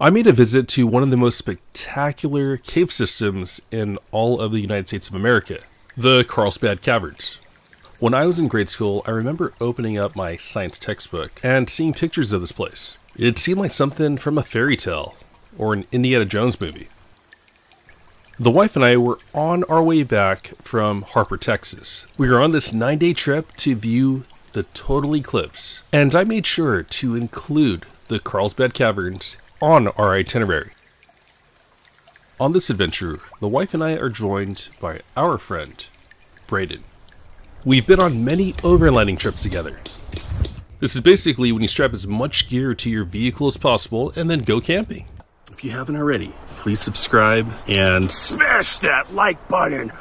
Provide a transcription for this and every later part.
I made a visit to one of the most spectacular cave systems in all of the United States of America, the Carlsbad Caverns. When I was in grade school, I remember opening up my science textbook and seeing pictures of this place. It seemed like something from a fairy tale or an Indiana Jones movie. The wife and I were on our way back from Harper, Texas. We were on this 9-day trip to view the Total Eclipse, and I made sure to include the Carlsbad Caverns on our itinerary. On this adventure, the wife and I are joined by our friend, Braden. We've been on many overlanding trips together. This is basically when you strap as much gear to your vehicle as possible and then go camping. If you haven't already, please subscribe and smash that like button.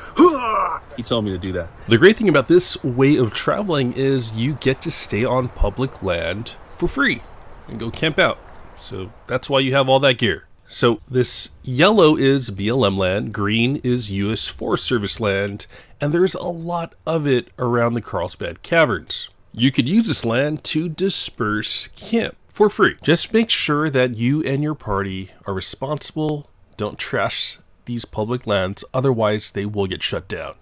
He told me to do that. The great thing about this way of traveling is you get to stay on public land for free and go camp out. So that's why you have all that gear. So this yellow is BLM land, green is US Forest Service land, and there's a lot of it around the Carlsbad Caverns. You could use this land to disperse camp for free. Just make sure that you and your party are responsible, don't trash these public lands, otherwise they will get shut down.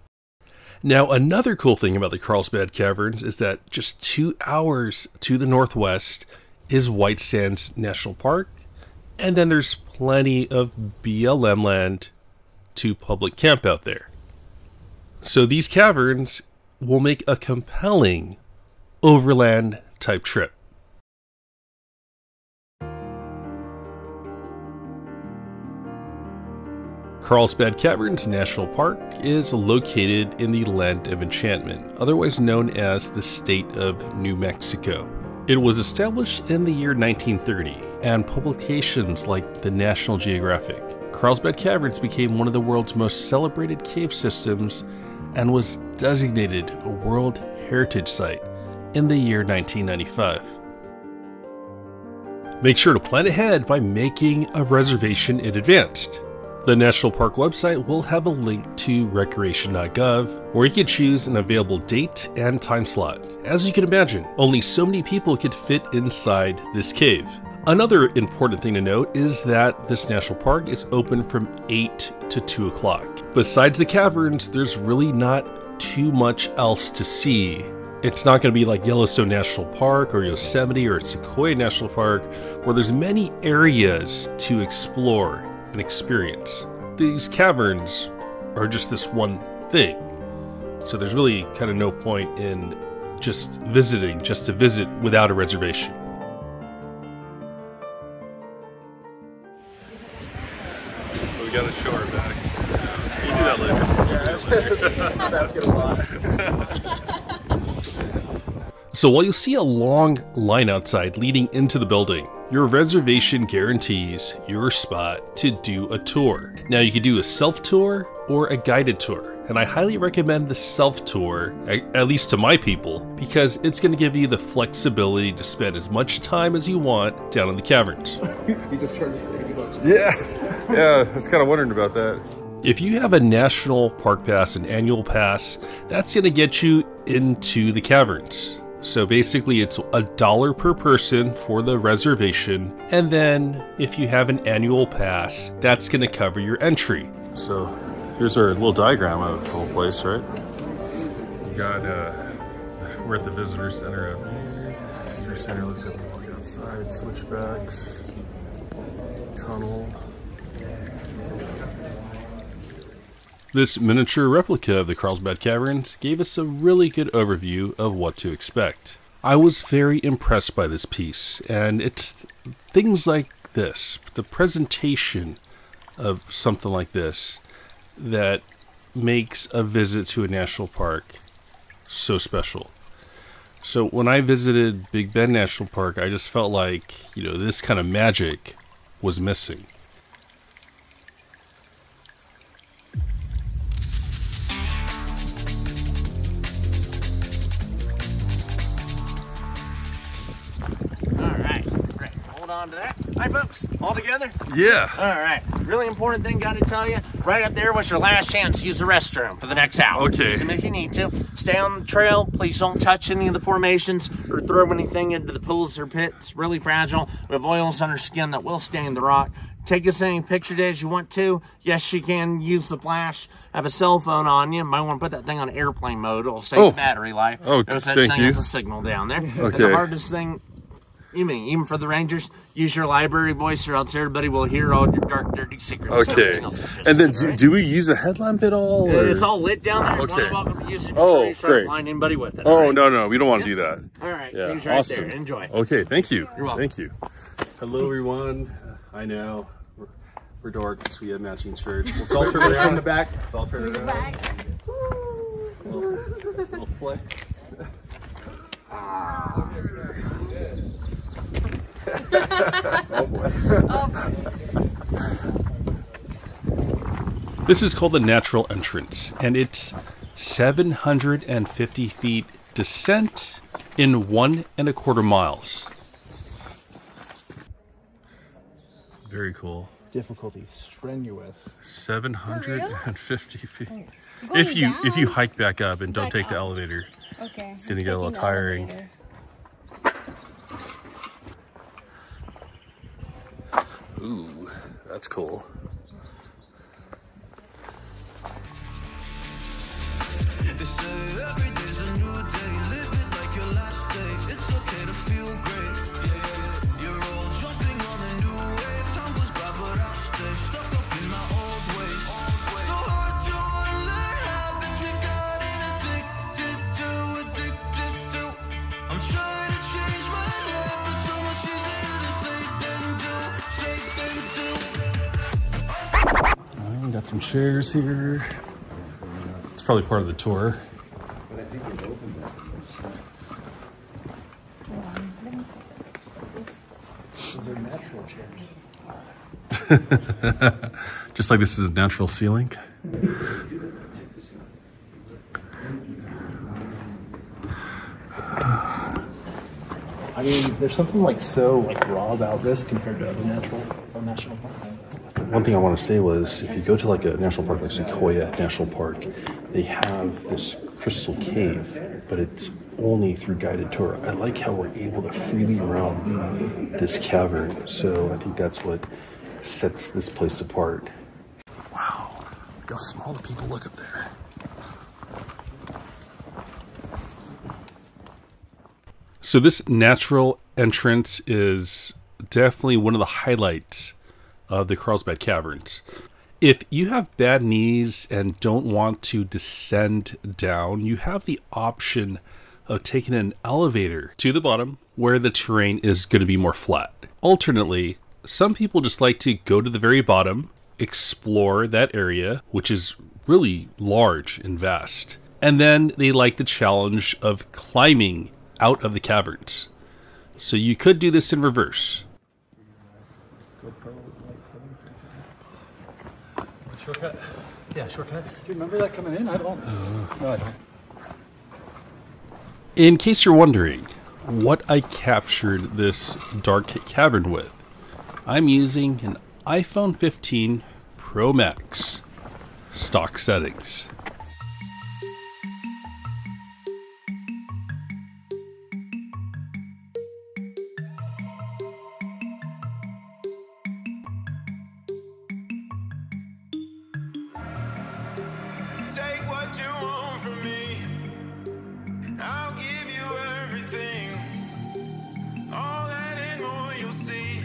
Now, another cool thing about the Carlsbad Caverns is that just 2 hours to the northwest is White Sands National Park, and then there's plenty of BLM land to public camp out there. So these caverns will make a compelling overland type trip. Carlsbad Caverns National Park is located in the land of enchantment, otherwise known as the state of New Mexico. It was established in the year 1930, and publications like the National Geographic. Carlsbad Caverns became one of the world's most celebrated cave systems and was designated a World Heritage Site in the year 1995. Make sure to plan ahead by making a reservation in advance. The National Park website will have a link to recreation.gov where you can choose an available date and time slot. As you can imagine, only so many people could fit inside this cave. Another important thing to note is that this national park is open from 8 to 2 o'clock. Besides the caverns, there's really not too much else to see. It's not going to be like Yellowstone National Park or Yosemite or Sequoia National Park, where there's many areas to explore and experience. These caverns are just this one thing. So there's really kind of no point in just visiting just to visit without a reservation. We gotta show our backs. We'll do that later. Yeah, that's good a lot. So while you see a long line outside leading into the building, your reservation guarantees your spot to do a tour. Now you could do a self-tour or a guided tour, and I highly recommend the self-tour, at least to my people, because it's going to give you the flexibility to spend as much time as you want down in the caverns. He just charges $80. Yeah, I was kind of wondering about that. If you have a national park pass, an annual pass, that's going to get you into the caverns. So basically it's $1 per person for the reservation, and then if you have an annual pass, that's going to cover your entry. So here's our little diagram of the whole place, right? We got, we're at the visitor center up here. Visitor center looks like we walk outside, switchbacks, tunnel. This miniature replica of the Carlsbad Caverns gave us a really good overview of what to expect. I was very impressed by this piece, and it's things like this, the presentation of something like this, that makes a visit to a national park so special. So when I visited Big Bend National Park, I just felt like, you know, this kind of magic was missing. On to that. Hi folks, all together? Yeah. All right, really important thing got to tell you, right up there was your last chance to use the restroom for the next hour. Okay. Use them if you need to. Stay on the trail, please don't touch any of the formations or throw anything into the pools or pits, really fragile. We have oils on our skin that will stain the rock. Take as many picture days you want to. Yes, you can use the flash. Have a cell phone on you. Might want to put that thing on airplane mode. It'll save the battery life. Oh, no such thank thing you. as a signal down there. Okay. And the hardest thing, even for the Rangers, use your library voice or else everybody will hear all your dark, dirty secrets. Okay. And then do we use a headlamp at all? Or? It's all lit down there. Okay. You're welcome to use it. Oh, great. Blind anybody with it. Oh, no, we don't want to do that. All right. Yeah, Things right awesome. there. Enjoy. Okay, thank you. You're welcome. Thank you. Hello, everyone. I know. We're dorks. We have matching shirts. Let's all turn around. In the back. Let's all turn around. Little flex. Oh boy. This is called the Natural Entrance, and it's 750 feet descent in 1.25 miles. Very cool. Difficulty strenuous. 750 feet. If you hike back up and don't take the elevator, okay, it's gonna get a little tiring. Ooh, that's cool. They say every day's a new day. Live it like your last day. It's okay to feel great. Yeah, you're all jumping on a new wave. Time goes by, but I'll stay stuck up in my old ways. So hard to unlearn habits we've gotten addicted to. I'm trying to change my life, but so much easier to say than do. Got some chairs here. It's probably part of the tour. Those are natural chairs. Just like this is a natural ceiling. I mean, there's something so raw about this compared to other national parks. One thing I want to say was, if you go to a national park like Sequoia National Park, they have this crystal cave, but it's only through guided tour. I like how we're able to freely roam this cavern, so I think that's what sets this place apart. Wow, look how small the people look up there. So this natural entrance is definitely one of the highlights of the Carlsbad Caverns. If you have bad knees and don't want to descend down, you have the option of taking an elevator to the bottom where the terrain is going to be more flat. Alternately, some people just like to go to the very bottom, explore that area, which is really large and vast, and then they like the challenge of climbing out of the caverns. So you could do this in reverse. Shortcut? Yeah, shortcut. Do you remember that coming in? I don't. No, I don't. In case you're wondering what I captured this dark cavern with, I'm using an iPhone 15 Pro Max stock settings. Take what you want from me. I'll give you everything. All that and more you'll see.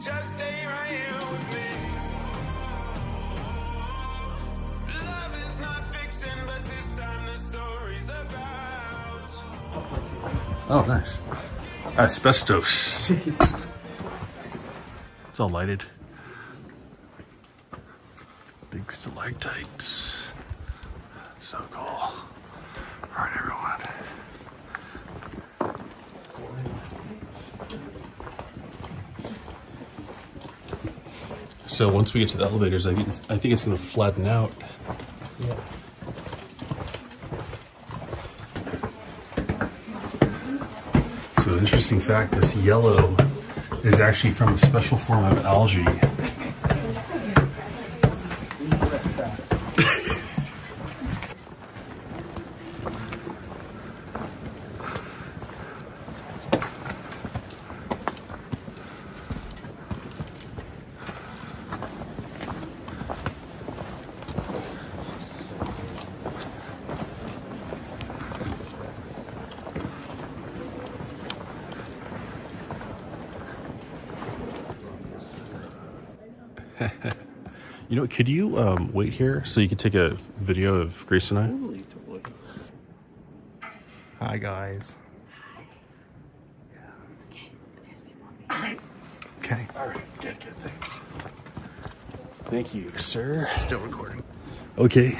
Just stay right here with me. Love is not fiction, but this time the story's about. Oh, nice. Asbestos. It's all lighted. Big stalactites. That's so cool. All right, everyone. So once we get to the elevators, I think it's going to flatten out. Yeah. So interesting fact, this yellow is actually from a special form of algae. You know, could you wait here so you can take a video of Grace and I? Totally. Hi, guys. Okay. All right, good, thanks. Thank you, sir. Still recording. Okay.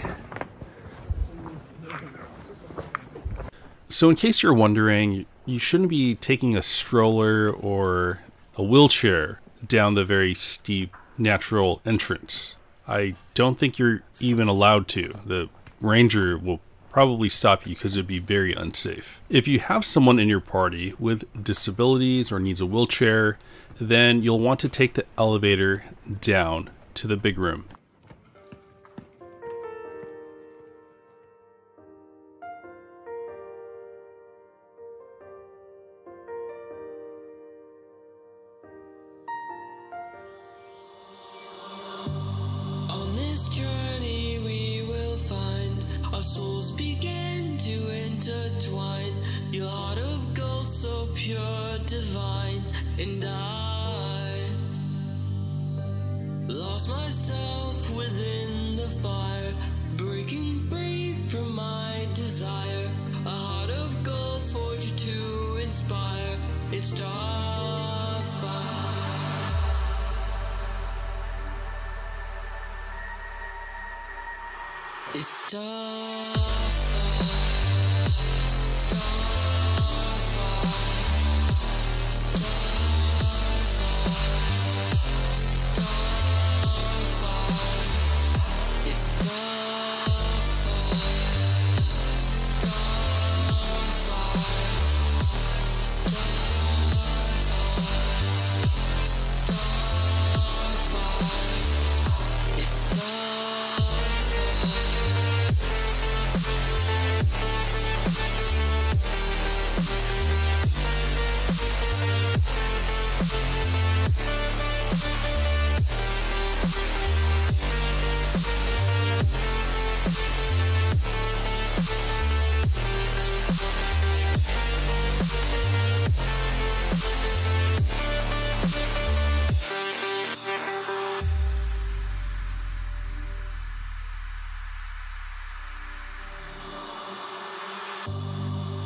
So in case you're wondering, you shouldn't be taking a stroller or a wheelchair down the very steep natural entrance. I don't think you're even allowed to. The ranger will probably stop you because it'd be very unsafe. If you have someone in your party with disabilities or needs a wheelchair, then you'll want to take the elevator down to the big room. On this journey we will find our souls begin to intertwine. Your heart of gold so pure, divine, and I lost myself within the fire, breaking free from my desire. A heart of gold forged to inspire. It's starfire. It's starfire.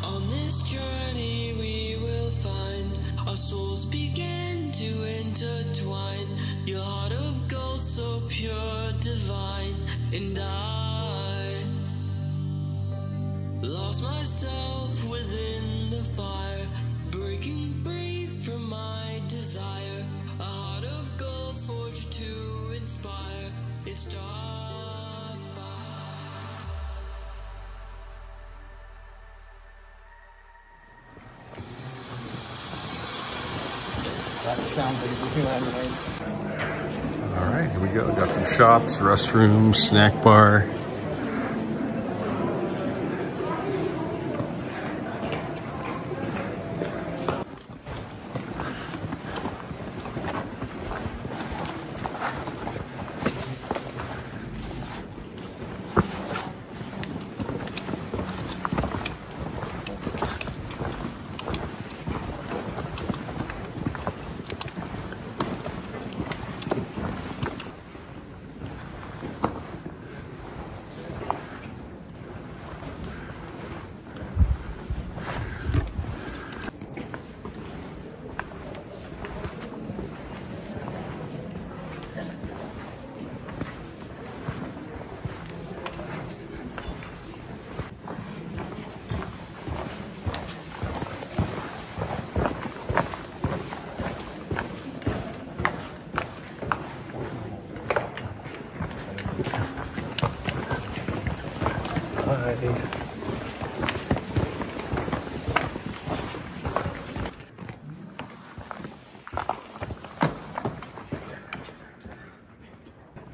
On this journey we will find our souls begin to intertwine. Your heart of gold so pure, divine, and I lost myself within the fire, breaking free from my desire. A heart of gold forged to inspire. It's starfire. That sounds like Disneyland, right? All right, here we go. Got some shops, restrooms, snack bar.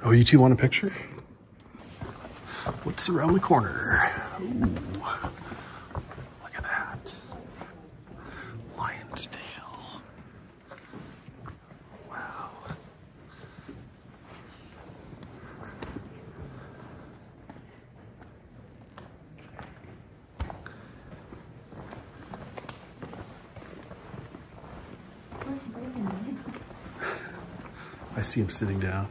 Oh, you two want a picture? What's around the corner? Ooh, look at that. Lion's tail. Wow. I see him sitting down.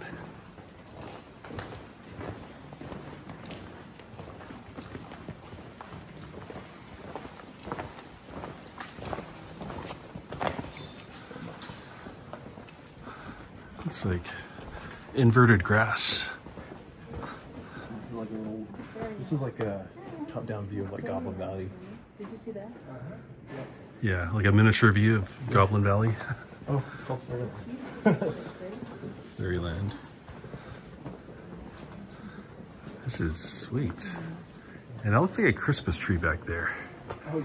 It's like inverted grass. This is like a top-down view of like Goblin Valley. Did you see that? Yes. Yeah, like a miniature view of Goblin Valley. Oh, it's called Fairyland. Fairyland. This is sweet. And that looks like a Christmas tree back there. Oh yeah.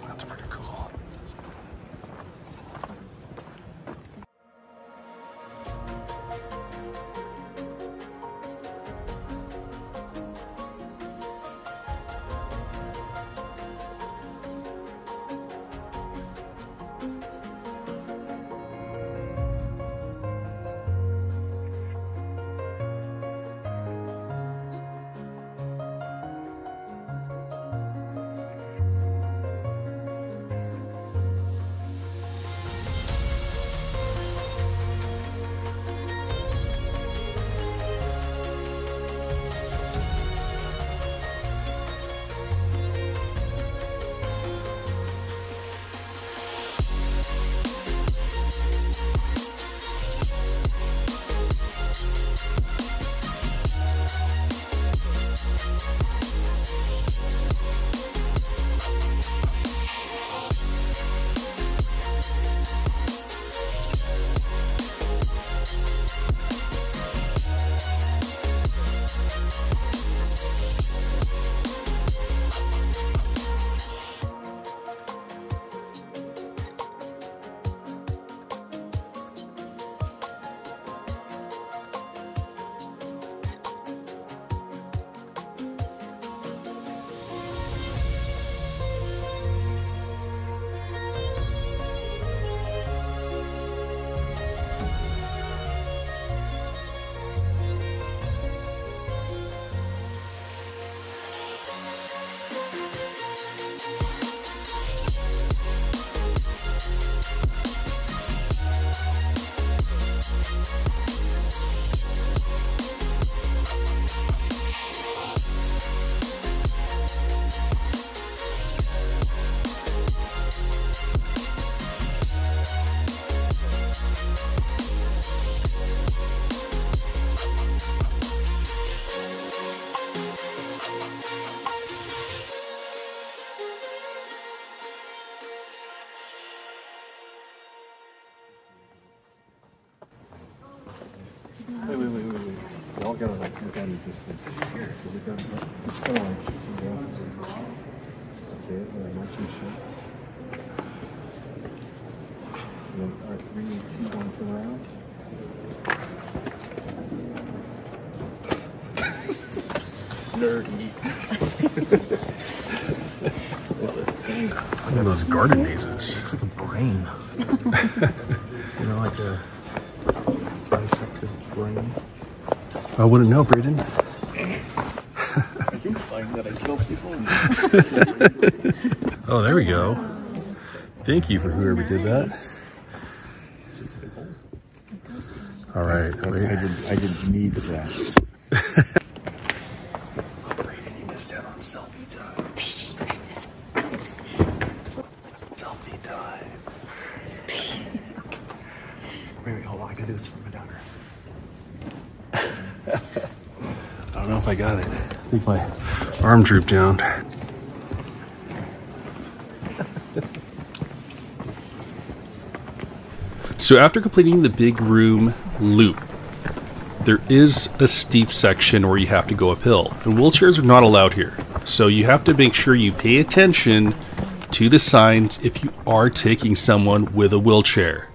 That's pretty cool. Wait. Y'all gotta like look at it distance. Look at it. It's kind of like, okay, not too short. And then, all right, 3, 2, 1 for the round. Nerdy. It's like one of those garden mazes. It's like a brain. You know, like a dissected brain. I wouldn't know, Braden. Are you implying that I kill people? Oh, there we go. Thank you for whoever did that. It's just a big hole. All right. Wait. I didn't need that. Brandon, you missed out on selfie time. Selfie time. Wait, hold on. I gotta do this for my daughter. I don't know if I got it. I think my arm drooped down. So after completing the big room loop, there is a steep section where you have to go uphill, and wheelchairs are not allowed here. So you have to make sure you pay attention to the signs if you are taking someone with a wheelchair.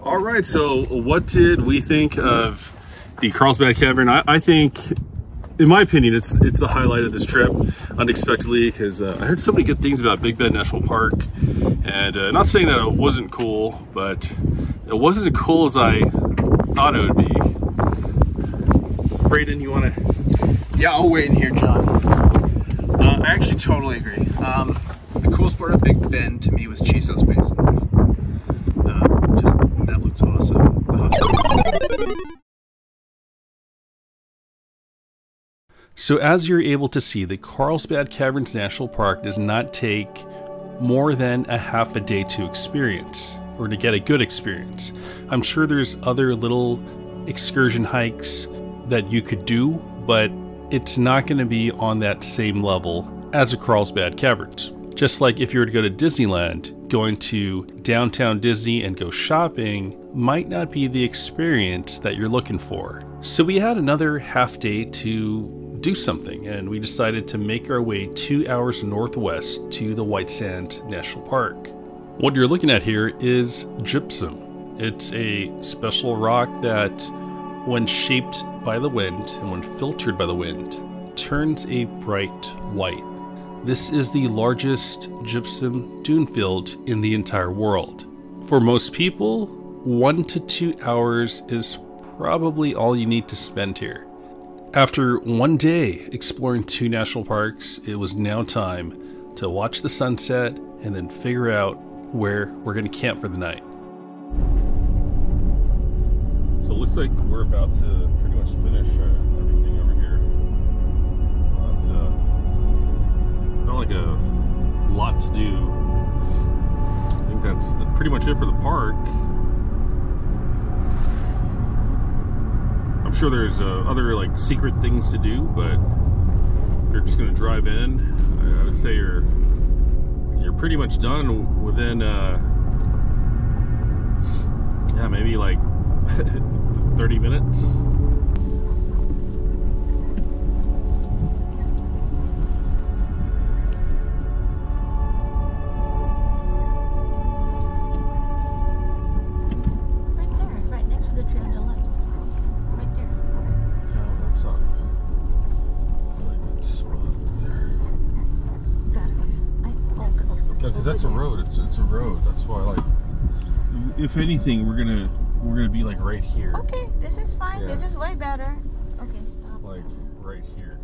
All right, so what did we think of the Carlsbad Cavern? I think, in my opinion, it's the highlight of this trip, unexpectedly, because I heard so many good things about Big Bend National Park, and not saying that it wasn't cool, but it wasn't as cool as I thought it would be. Brayden, you want to? Yeah, I'll wait in here, John. I actually totally agree. The coolest part of Big Bend to me was Chiso's Base. Just that looks awesome. So as you're able to see, the Carlsbad Caverns National Park does not take more than a half a day to experience, or to get a good experience. I'm sure there's other little excursion hikes that you could do, but it's not going to be on that same level as a Carlsbad Caverns. Just like if you were to go to Disneyland, going to downtown Disney and go shopping might not be the experience that you're looking for. So we had another half day to do something, and we decided to make our way 2 hours northwest to the White Sands National Park. What you're looking at here is gypsum. It's a special rock that, when shaped by the wind and when filtered by the wind, turns a bright white. This is the largest gypsum dune field in the entire world. For most people, 1 to 2 hours is probably all you need to spend here. After one day exploring 2 national parks, it was now time to watch the sunset and then figure out where we're going to camp for the night. So it looks like we're about to pretty much finish everything over here. Not like a lot to do. I think that's pretty much it for the park. I'm sure there's other like secret things to do, but you're just gonna drive in. I would say you're pretty much done within yeah, maybe like 30 minutes. Right there, right next to the tree on the left. Right there. Yeah, that's not a really good spot there. That way. Okay. No, because that's a road. It's a road. That's why, like, if anything, we're gonna be like right here. Okay, this is fine. Yeah. This is way better. Okay, stop. Like right here.